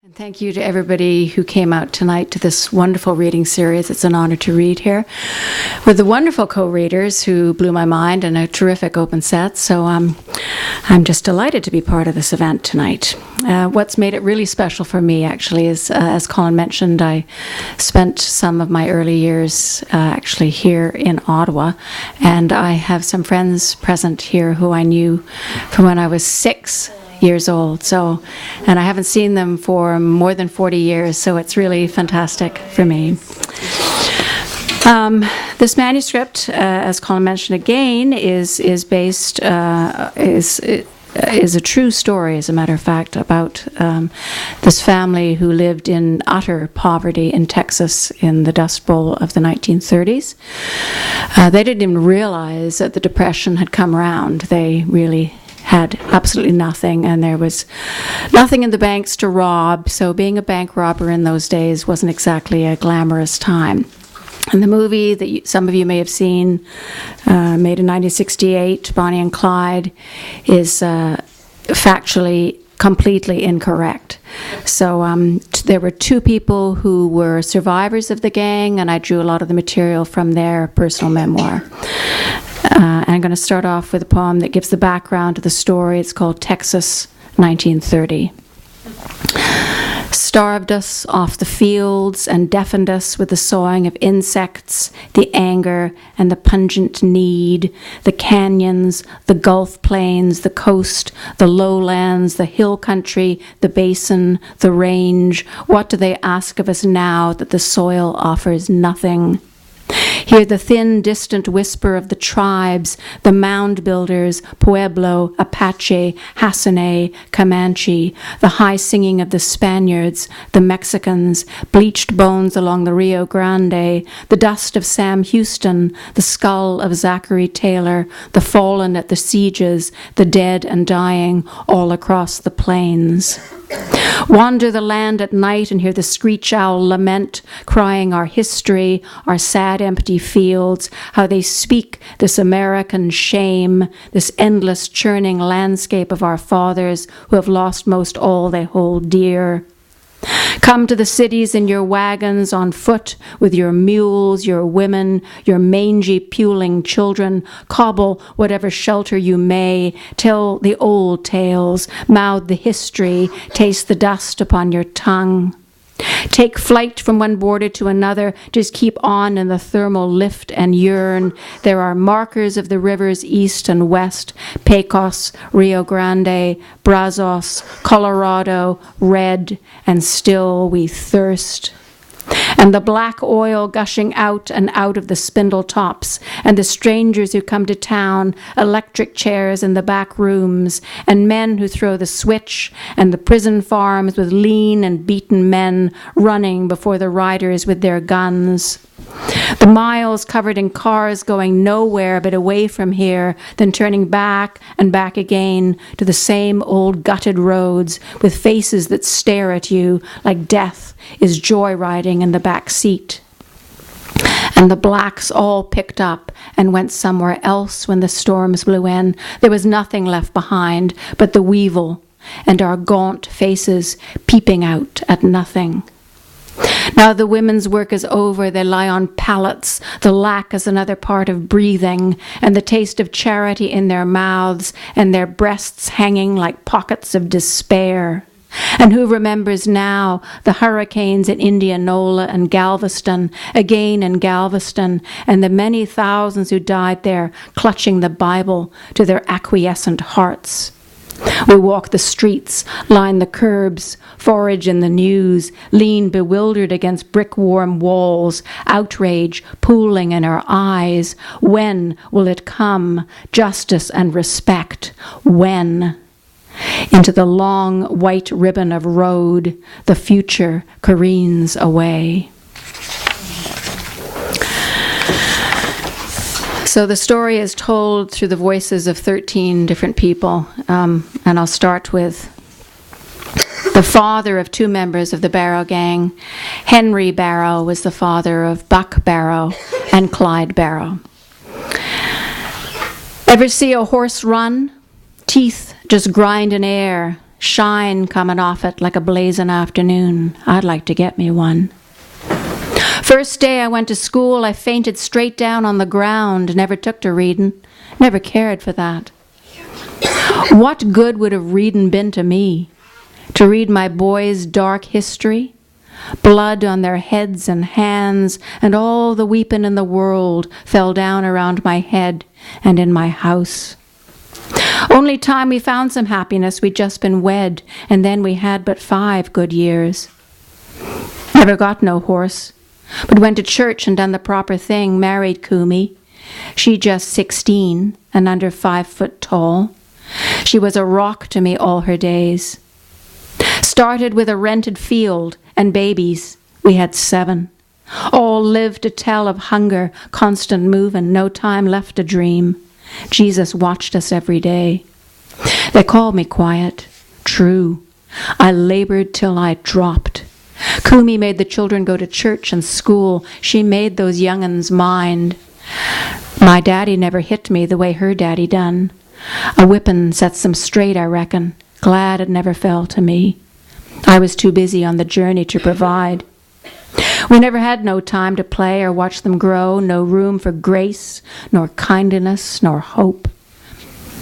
And thank you to everybody who came out tonight to this wonderful reading series. It's an honor to read here with the wonderful co-readers who blew my mind and a terrific open set. So I'm just delighted to be part of this event tonight. What's made it really special for me actually is, as Colin mentioned, I spent some of my early years actually here in Ottawa, and I have some friends present here who I knew from when I was 6 years old. So, and I haven't seen them for more than 40 years, so it's really fantastic for me. This manuscript, as Colin mentioned again, is based is a true story, as a matter of fact, about this family who lived in utter poverty in Texas in the Dust Bowl of the 1930s. They didn't even realize that the Depression had come around. They really had absolutely nothing, and there was nothing in the banks to rob, so being a bank robber in those days wasn't exactly a glamorous time. And the movie that some of you may have seen, made in 1968, Bonnie and Clyde, is factually completely incorrect. So there were two people who were survivors of the gang, and I drew a lot of the material from their personal memoir. And I'm going to start off with a poem that gives the background to the story. It's called Texas, 1930. Starved us off the fields and deafened us with the sawing of insects, the anger and the pungent need, the canyons, the Gulf plains, the coast, the lowlands, the hill country, the basin, the range. What do they ask of us now that the soil offers nothing? Hear the thin, distant whisper of the tribes, the mound builders, Pueblo, Apache, Hassene, Comanche, the high singing of the Spaniards, the Mexicans, bleached bones along the Rio Grande, the dust of Sam Houston, the skull of Zachary Taylor, the fallen at the sieges, the dead and dying all across the plains. Wander the land at night and hear the screech owl lament, crying our history, our sad empty fields, how they speak this American shame, this endless churning landscape of our fathers who have lost most all they hold dear. Come to the cities in your wagons on foot with your mules, your women, your mangy puling children. Cobble whatever shelter you may. Tell the old tales, mouth the history, taste the dust upon your tongue. Take flight from one border to another, just keep on in the thermal lift and yearn. There are markers of the rivers east and west, Pecos, Rio Grande, Brazos, Colorado, red, and still we thirst. And the black oil gushing out and out of the spindle tops, and the strangers who come to town, electric chairs in the back rooms, and men who throw the switch, and the prison farms with lean and beaten men running before the riders with their guns. The miles covered in cars going nowhere but away from here, then turning back and back again to the same old gutted roads with faces that stare at you like death is joyriding in the back seat. And the blacks all picked up and went somewhere else when the storms blew in. There was nothing left behind but the weevil and our gaunt faces peeping out at nothing. Now the women's work is over, they lie on pallets, the lack is another part of breathing, and the taste of charity in their mouths, and their breasts hanging like pockets of despair. And who remembers now the hurricanes in Indianola and Galveston, again in Galveston, and the many thousands who died there clutching the Bible to their acquiescent hearts? We walk the streets, line the curbs, forage in the news, lean bewildered against brick-warm walls, outrage pooling in our eyes. When will it come? Justice and respect. When? Into the long white ribbon of road, the future careens away. So the story is told through the voices of 13 different people, and I'll start with the father of two members of the Barrow gang. Henry Barrow was the father of Buck Barrow and Clyde Barrow. Ever see a horse run? Teeth just grind in air. shine coming off it like a blazing afternoon. I'd like to get me one. First day I went to school, I fainted straight down on the ground, never took to reading, never cared for that. What good would have reading been to me? To read my boys' dark history? Blood on their heads and hands, and all the weeping in the world fell down around my head and in my house. Only time we found some happiness, we'd just been wed, and then we had but 5 good years. Never got no horse, but went to church and done the proper thing, married Kumi. She just 16 and under 5 foot tall. She was a rock to me all her days. Started with a rented field and babies. We had 7. All lived to tell of hunger, constant moving, no time left to dream. Jesus watched us every day. They called me quiet. True. I labored till I dropped. Kumi made the children go to church and school. She made those young'uns mind. My daddy never hit me the way her daddy done. A whippin' sets them straight, I reckon. Glad it never fell to me. I was too busy on the journey to provide. We never had no time to play or watch them grow, no room for grace, nor kindness, nor hope.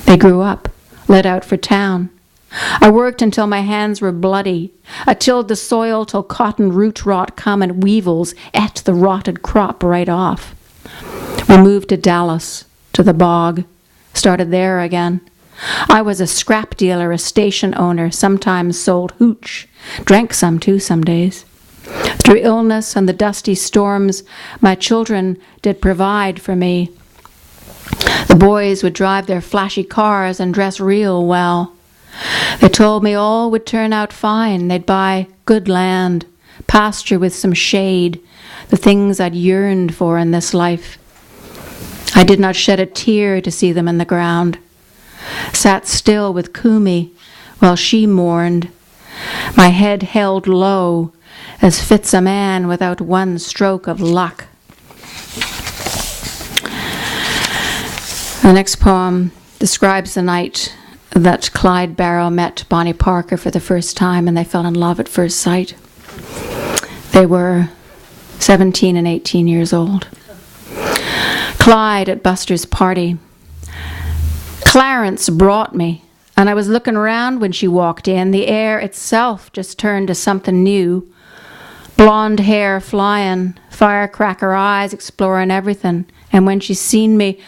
They grew up, let out for town. I worked until my hands were bloody. I tilled the soil till cotton root rot come and weevils ate the rotted crop right off. We moved to Dallas, to the bog, started there again. I was a scrap dealer, a station owner, sometimes sold hooch, drank some too some days. Through illness and the dusty storms, my children did provide for me. The boys would drive their flashy cars and dress real well. They told me all would turn out fine. They'd buy good land, pasture with some shade, the things I'd yearned for in this life. I did not shed a tear to see them in the ground. Sat still with Kumi while she mourned, my head held low, as fits a man without one stroke of luck. The next poem describes the night that Clyde Barrow met Bonnie Parker for the first time, and they fell in love at first sight. They were 17 and 18 years old. Clyde at Buster's party. Clarence brought me, and I was looking around when she walked in. The air itself just turned to something new. Blonde hair flying, firecracker eyes exploring everything. And when she seen me,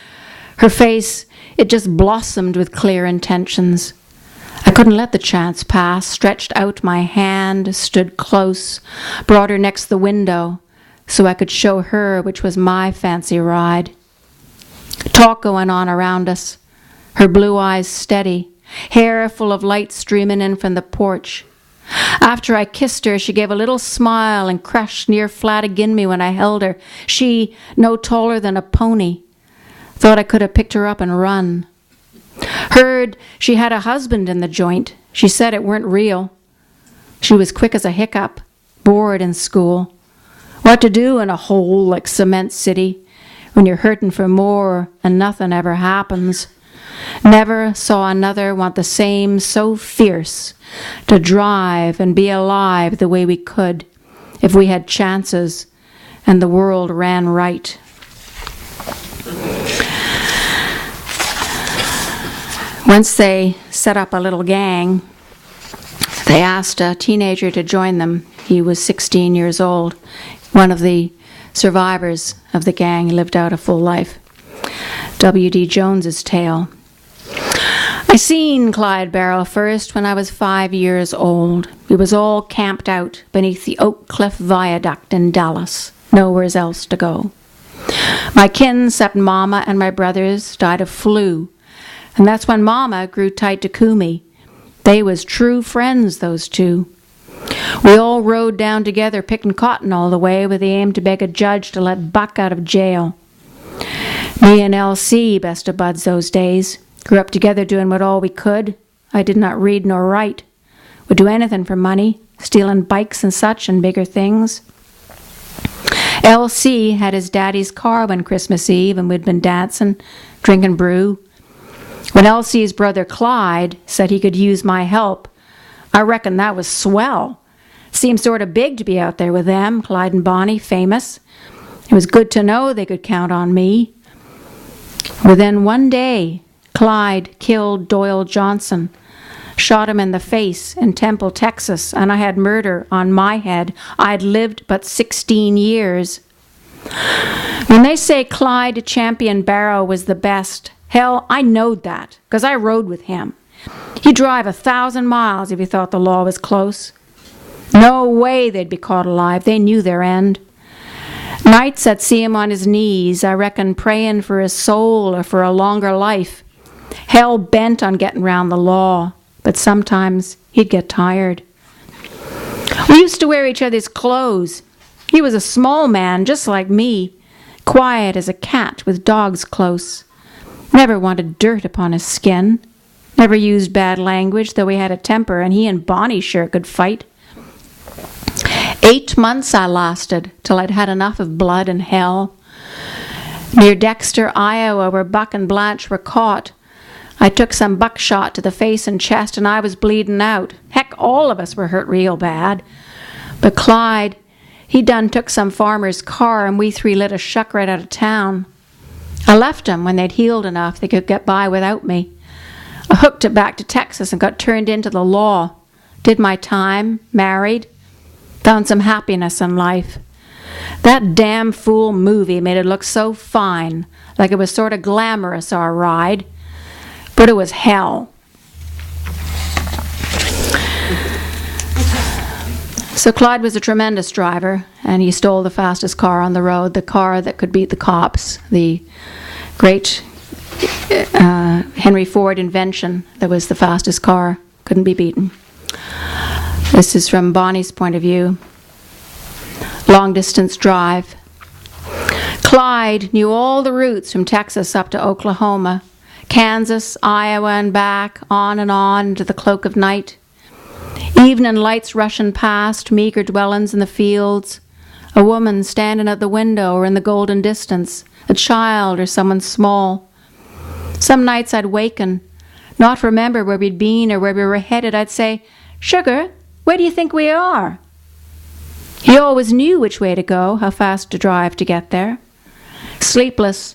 her face, it just blossomed with clear intentions. I couldn't let the chance pass, stretched out my hand, stood close, brought her next the window so I could show her which was my fancy ride. Talk going on around us, her blue eyes steady, hair full of light streaming in from the porch. After I kissed her, she gave a little smile and crashed near flat agin me when I held her. She, no taller than a pony, thought I could have picked her up and run. Heard she had a husband in the joint. She said it weren't real. She was quick as a hiccup, bored in school. What to do in a hole like Cement City when you're hurting for more and nothing ever happens. Never saw another want the same so fierce to drive and be alive the way we could if we had chances and the world ran right. Once they set up a little gang, they asked a teenager to join them. He was 16 years old, one of the survivors of the gang. He lived out a full life. W.D. Jones's tale. I seen Clyde Barrow first when I was 5 years old. We was all camped out beneath the Oak Cliff Viaduct in Dallas, nowheres else to go. My kin, 'cept Mama and my brothers, died of flu, and that's when Mama grew tight to Kumi. They was true friends, those two. We all rode down together picking cotton all the way with the aim to beg a judge to let Buck out of jail. Me and L.C., best of buds those days, grew up together doing what all we could. I did not read nor write. Would do anything for money, stealing bikes and such and bigger things. L.C. had his daddy's car one Christmas Eve, and we'd been dancing, drinking brew. When L.C.'s brother Clyde said he could use my help, I reckon that was swell. Seemed sort of big to be out there with them, Clyde and Bonnie, famous. It was good to know they could count on me. Within one day, Clyde killed Doyle Johnson, shot him in the face in Temple, Texas, and I had murder on my head. I'd lived but 16 years. When they say Clyde Champion Barrow was the best, hell, I knowed that, because I rode with him. He'd drive 1,000 miles if he thought the law was close. No way they'd be caught alive. They knew their end. Nights I'd see him on his knees, I reckon praying for his soul or for a longer life, hell bent on getting round the law, but sometimes he'd get tired. We used to wear each other's clothes. He was a small man, just like me, quiet as a cat with dogs close. Never wanted dirt upon his skin. Never used bad language, though he had a temper, and he and Bonnie sure could fight. 8 months I lasted, till I'd had enough of blood and hell. Near Dexter, Iowa, where Buck and Blanche were caught, I took some buckshot to the face and chest, and I was bleeding out. Heck, all of us were hurt real bad. But Clyde, he done took some farmer's car, and we 3 lit a shuck right out of town. I left 'em when they'd healed enough they could get by without me. I hooked it back to Texas and got turned into the law. Did my time, married, found some happiness in life. That damn fool movie made it look so fine, like it was sort of glamorous, our ride. But it was hell. So Clyde was a tremendous driver, and he stole the fastest car on the road, the car that could beat the cops, the great Henry Ford invention that was the fastest car, couldn't be beaten. This is from Bonnie's point of view. Long distance drive. Clyde knew all the routes from Texas up to Oklahoma, Kansas, Iowa, and back, on into the cloak of night. Evening lights rushing past, meager dwellings in the fields, a woman standing at the window or in the golden distance, a child or someone small. Some nights I'd waken, not remember where we'd been or where we were headed. I'd say, "Sugar, where do you think we are?" He always knew which way to go, how fast to drive to get there. Sleepless,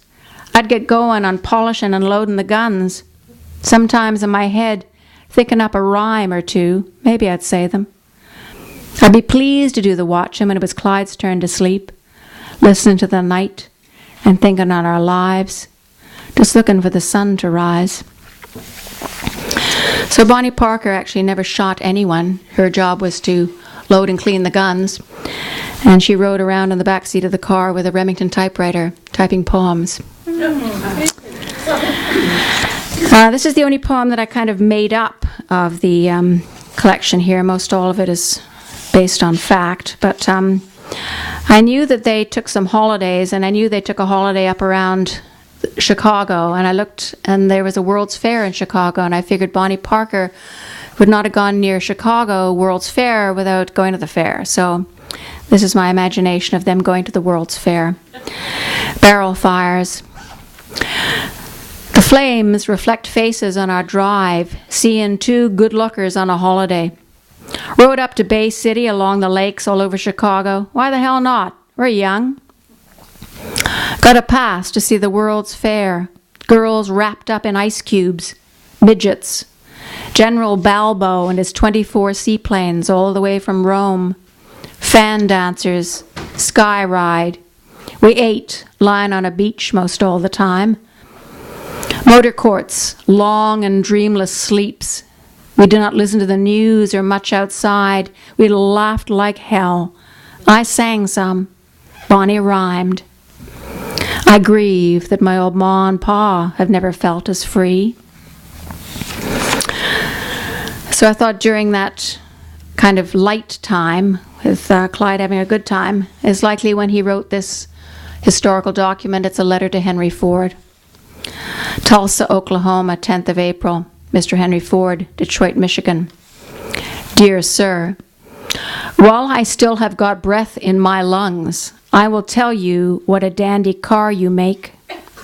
I'd get going on polishing and loading the guns. Sometimes in my head, thinking up a rhyme or two, maybe I'd say them. I'd be pleased to do the watching when it was Clyde's turn to sleep, listening to the night and thinking on our lives, just looking for the sun to rise. So Bonnie Parker actually never shot anyone. Her job was to load and clean the guns, and she rode around in the back seat of the car with a Remington typewriter, typing poems. This is the only poem that I kind of made up of the collection here. Most all of it is based on fact, but I knew that they took some holidays, and I knew they took a holiday up around Chicago, and I looked, and there was a World's Fair in Chicago, and I figured Bonnie Parker would not have gone near Chicago World's Fair without going to the fair. So this is my imagination of them going to the World's Fair. Barrel fires. The flames reflect faces on our drive, seeing 2 good lookers on a holiday. Rode up to Bay City along the lakes all over Chicago. Why the hell not? We're young. Got a pass to see the World's Fair. Girls wrapped up in ice cubes. Midgets. General Balbo and his 24 seaplanes all the way from Rome. Fan dancers. Sky ride. We ate, lying on a beach most all the time. Motor courts, long and dreamless sleeps. We did not listen to the news or much outside. We laughed like hell. I sang some. Bonnie rhymed. I grieve that my old ma and pa have never felt as free. So I thought during that kind of light time, with Clyde having a good time, is likely when he wrote this historical document. It's a letter to Henry Ford. Tulsa, Oklahoma, 10th of April. Mr. Henry Ford, Detroit, Michigan. Dear Sir, while I still have got breath in my lungs, I will tell you what a dandy car you make.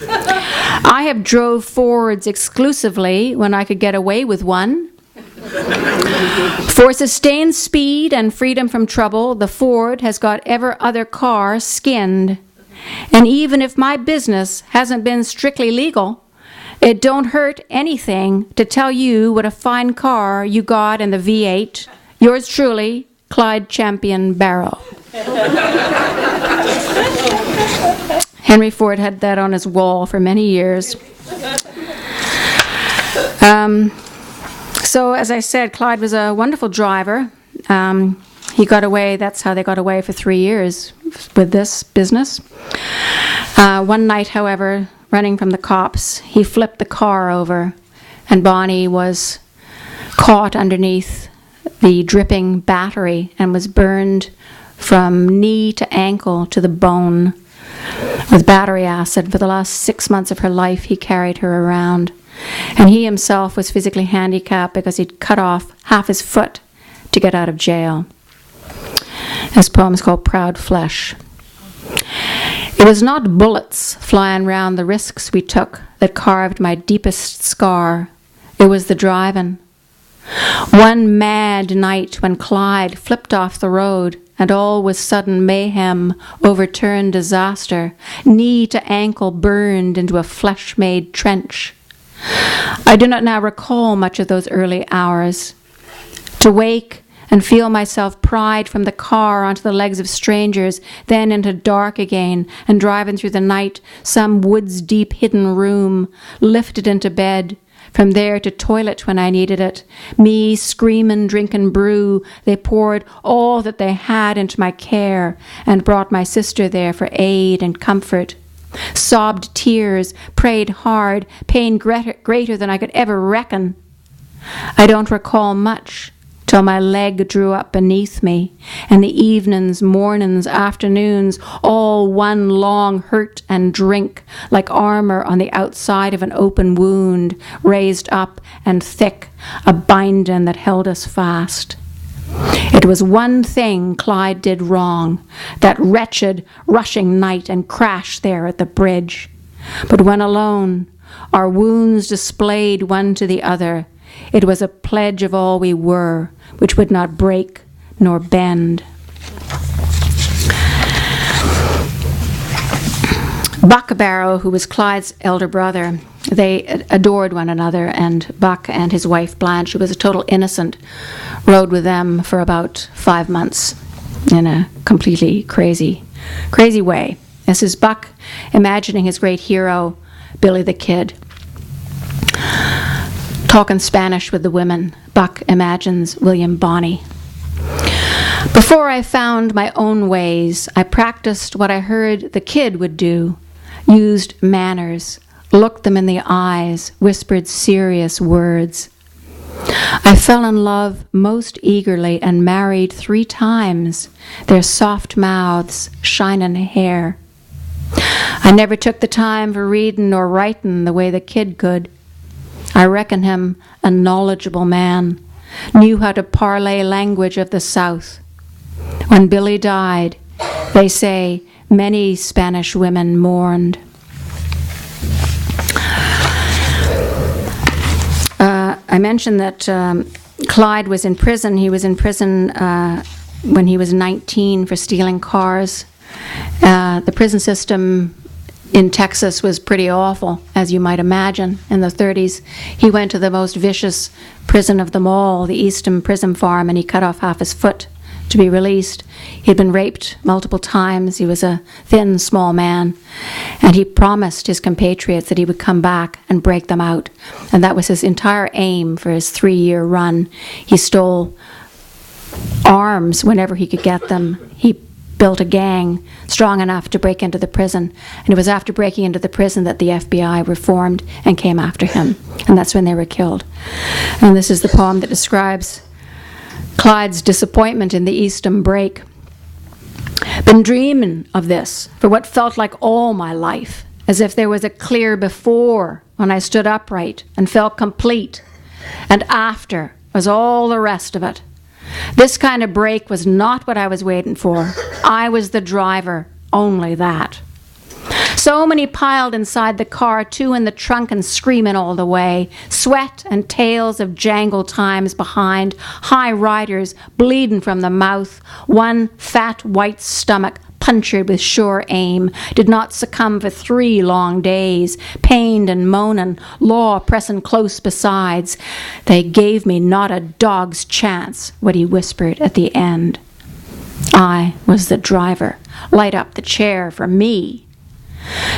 I have drove Fords exclusively when I could get away with one. For sustained speed and freedom from trouble, the Ford has got every other car skinned. And even if my business hasn't been strictly legal, it don't hurt anything to tell you what a fine car you got in the V8. Yours truly, Clyde Champion Barrow. Henry Ford had that on his wall for many years. So, as I said, Clyde was a wonderful driver. He got away, that's how they got away for 3 years with this business. One night, however, running from the cops, he flipped the car over, and Bonnie was caught underneath the dripping battery and was burned from knee to ankle to the bone with battery acid. For the last 6 months of her life, he carried her around. And he himself was physically handicapped because he'd cut off half his foot to get out of jail. His poem is called Proud Flesh. It was not bullets flying round the risks we took that carved my deepest scar. It was the driving. One mad night when Clyde flipped off the road and all was sudden mayhem, overturned disaster, knee to ankle burned into a flesh-made trench. I do not now recall much of those early hours. To wake and feel myself pried from the car onto the legs of strangers, then into dark again, and driving through the night, some woods-deep hidden room, lifted into bed, from there to toilet when I needed it, me screaming, drinking brew. They poured all that they had into my care and brought my sister there for aid and comfort. Sobbed tears, prayed hard, pain greater than I could ever reckon. I don't recall much till my leg drew up beneath me, and the evenings, mornings, afternoons, all one long hurt and drink, like armor on the outside of an open wound, raised up and thick, a binding that held us fast. It was one thing Clyde did wrong, that wretched, rushing night and crash there at the bridge. But when alone, our wounds displayed one to the other, it was a pledge of all we were, which would not break nor bend. Buck Barrow, who was Clyde's elder brother, they adored one another, and Buck and his wife Blanche, who was a total innocent, rode with them for about 5 months in a completely crazy way. This is Buck imagining his great hero, Billy the Kid, talking Spanish with the women. Buck imagines William Bonney. Before I found my own ways, I practiced what I heard the Kid would do, used manners, looked them in the eyes, whispered serious words. I fell in love most eagerly and married 3 times, their soft mouths, shining hair. I never took the time for reading or writing the way the Kid could. I reckon him a knowledgeable man, knew how to parlay language of the South. When Billy died, they say many Spanish women mourned. I mentioned that Clyde was in prison. He was in prison when he was 19 for stealing cars. The prison system in Texas was pretty awful, as you might imagine, in the 30s. He went to the most vicious prison of them all, the Easton Prison Farm, and he cut off half his foot to be released. He'd been raped multiple times. He was a thin, small man. And he promised his compatriots that he would come back and break them out. And that was his entire aim for his 3-year run. He stole arms whenever he could get them. He built a gang strong enough to break into the prison. And it was after breaking into the prison that the FBI reformed and came after him. And that's when they were killed. And this is the poem that describes Clyde's disappointment in the Easton break. Been dreaming of this for what felt like all my life, as if there was a clear before when I stood upright and felt complete, and after was all the rest of it. This kind of break was not what I was waiting for. I was the driver, only that. So many piled inside the car, two in the trunk and screaming all the way. Sweat and tales of jangle times behind. High riders bleeding from the mouth. One fat white stomach punctured with sure aim, did not succumb for 3 long days, pained and moaning, law pressing close besides. They gave me not a dog's chance, what he whispered at the end. I was the driver. Light up the chair for me.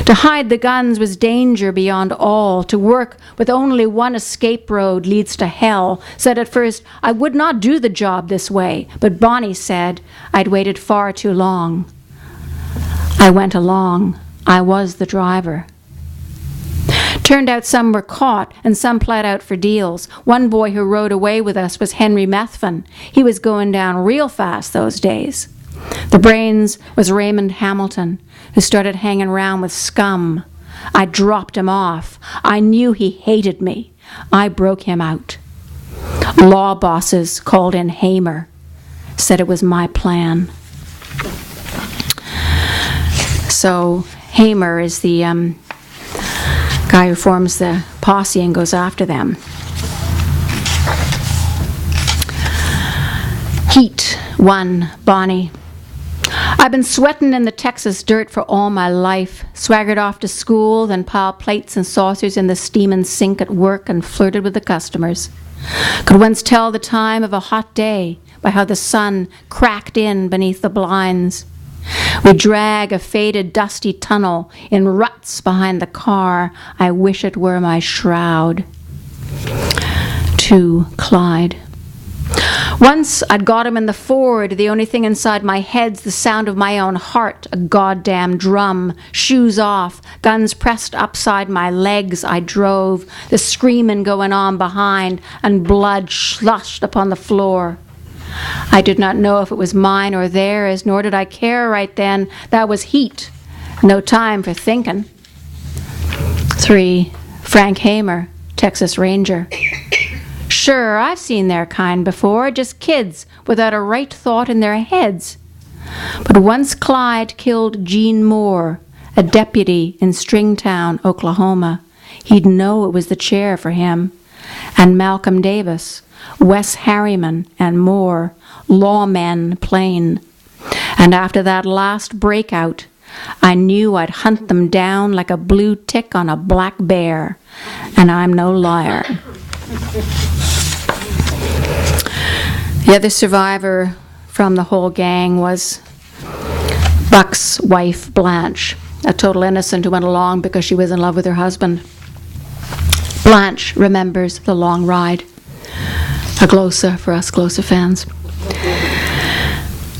To hide the guns was danger beyond all. To work with only one escape road leads to hell. Said at first I would not do the job this way, but Bonnie said I'd waited far too long. I went along. I was the driver. Turned out some were caught and some pled out for deals. One boy who rode away with us was Henry Methvin. He was going down real fast those days. The brains was Raymond Hamilton, who started hanging around with scum. I dropped him off. I knew he hated me. I broke him out. Law bosses called in Hamer, said it was my plan. So Hamer is the guy who forms the posse and goes after them. Heat 1, Bonnie. I've been sweating in the Texas dirt for all my life, swaggered off to school, then piled plates and saucers in the steaming sink at work and flirted with the customers. Could once tell the time of a hot day by how the sun cracked in beneath the blinds. We drag a faded, dusty tunnel in ruts behind the car. I wish it were my shroud. 2, Clyde. Once I'd got him in the Ford. The only thing inside my head's the sound of my own heart, a goddamn drum. Shoes off, guns pressed upside my legs, I drove, the screaming going on behind, and blood sloshed upon the floor. I did not know if it was mine or theirs, nor did I care right then. That was heat. No time for thinking. 3, Frank Hamer, Texas Ranger. Sure, I've seen their kind before, just kids without a right thought in their heads. But once Clyde killed Gene Moore, a deputy in Stringtown, Oklahoma, he'd know it was the chair for him. And Malcolm Davis, Wes Harriman, and more, lawmen plain. And after that last breakout, I knew I'd hunt them down like a blue tick on a black bear. And I'm no liar. The other survivor from the whole gang was Buck's wife, Blanche, a total innocent who went along because she was in love with her husband. Blanche remembers the long ride. A glosa for us glosa fans.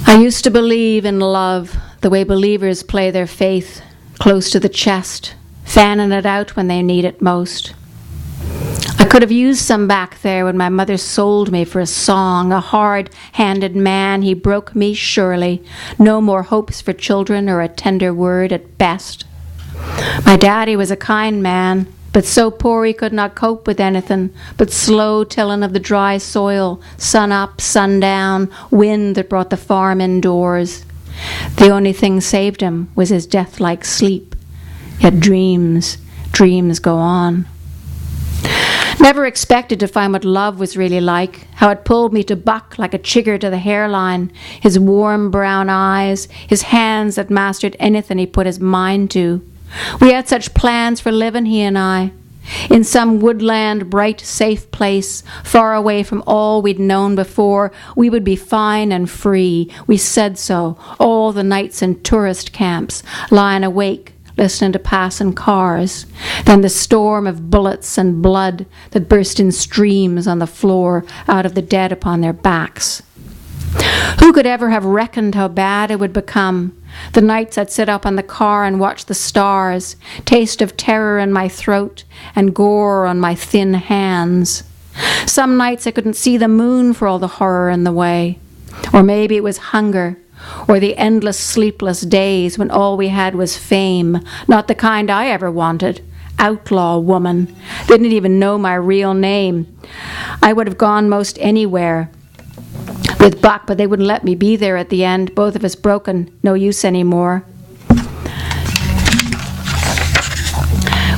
I used to believe in love the way believers play their faith, close to the chest, fanning it out when they need it most. I could have used some back there when my mother sold me for a song. A hard-handed man, he broke me surely. No more hopes for children or a tender word at best. My daddy was a kind man, but so poor he could not cope with anything but slow tilling of the dry soil, sun up, sun down, wind that brought the farm indoors. The only thing saved him was his death-like sleep. Yet dreams go on. Never expected to find what love was really like, how it pulled me to Buck like a chigger to the hairline, his warm brown eyes, his hands that mastered anything he put his mind to. We had such plans for living, he and I, in some woodland, bright, safe place, far away from all we'd known before. We would be fine and free. We said so, all the nights in tourist camps, lying awake, listening to passing cars, then the storm of bullets and blood that burst in streams on the floor out of the dead upon their backs. Who could ever have reckoned how bad it would become? The nights I'd sit up on the car and watch the stars, taste of terror in my throat and gore on my thin hands. Some nights I couldn't see the moon for all the horror in the way. Or maybe it was hunger, or the endless sleepless days when all we had was fame, not the kind I ever wanted. Outlaw woman. Didn't even know my real name. I would have gone most anywhere with Buck, but they wouldn't let me be there at the end. Both of us broken, no use anymore.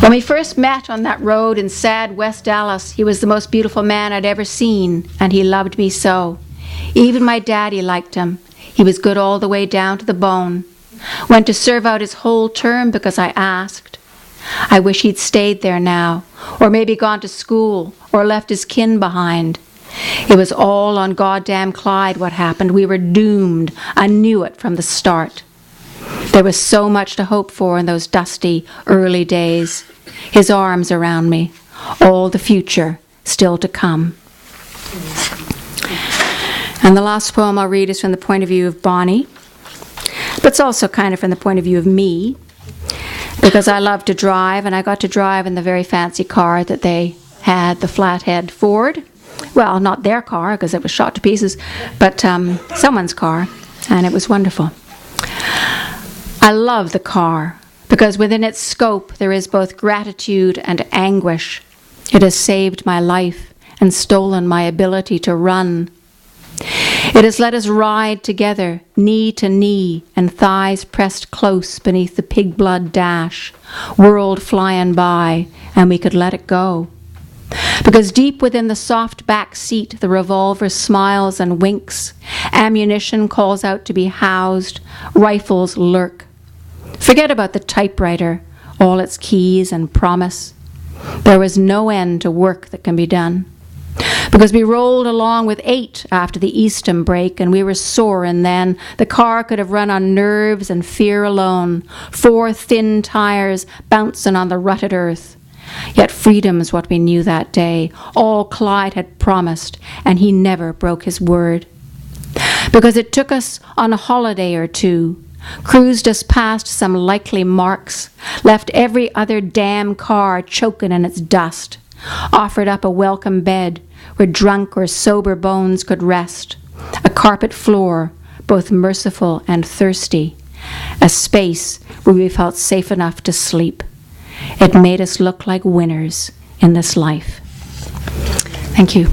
When we first met on that road in sad West Dallas, he was the most beautiful man I'd ever seen, and he loved me so. Even my daddy liked him. He was good all the way down to the bone. Went to serve out his whole term because I asked. I wish he'd stayed there now, or maybe gone to school, or left his kin behind. It was all on goddamn Clyde what happened. We were doomed. I knew it from the start. There was so much to hope for in those dusty, early days. His arms around me. All the future still to come. And the last poem I'll read is from the point of view of Bonnie. But it's also kind of from the point of view of me. Because I love to drive, and I got to drive in the very fancy car that they had, the Flathead Ford. Well, not their car, because it was shot to pieces, but someone's car, and it was wonderful. I love the car, because within its scope there is both gratitude and anguish. It has saved my life and stolen my ability to run. It has let us ride together, knee to knee, and thighs pressed close beneath the pig blood dash, world flying by, and we could let it go. Because deep within the soft back seat, the revolver smiles and winks, ammunition calls out to be housed, rifles lurk. Forget about the typewriter, all its keys and promise. There was no end to work that can be done. Because we rolled along with 8 after the Eastham break, and we were soaring then. The car could have run on nerves and fear alone, 4 thin tires bouncing on the rutted earth. Yet freedom's what we knew that day, all Clyde had promised, and he never broke his word. Because it took us on a holiday or two, cruised us past some likely marks, left every other damn car choking in its dust, offered up a welcome bed where drunk or sober bones could rest, a carpet floor, both merciful and thirsty, a space where we felt safe enough to sleep. It made us look like winners in this life. Thank you.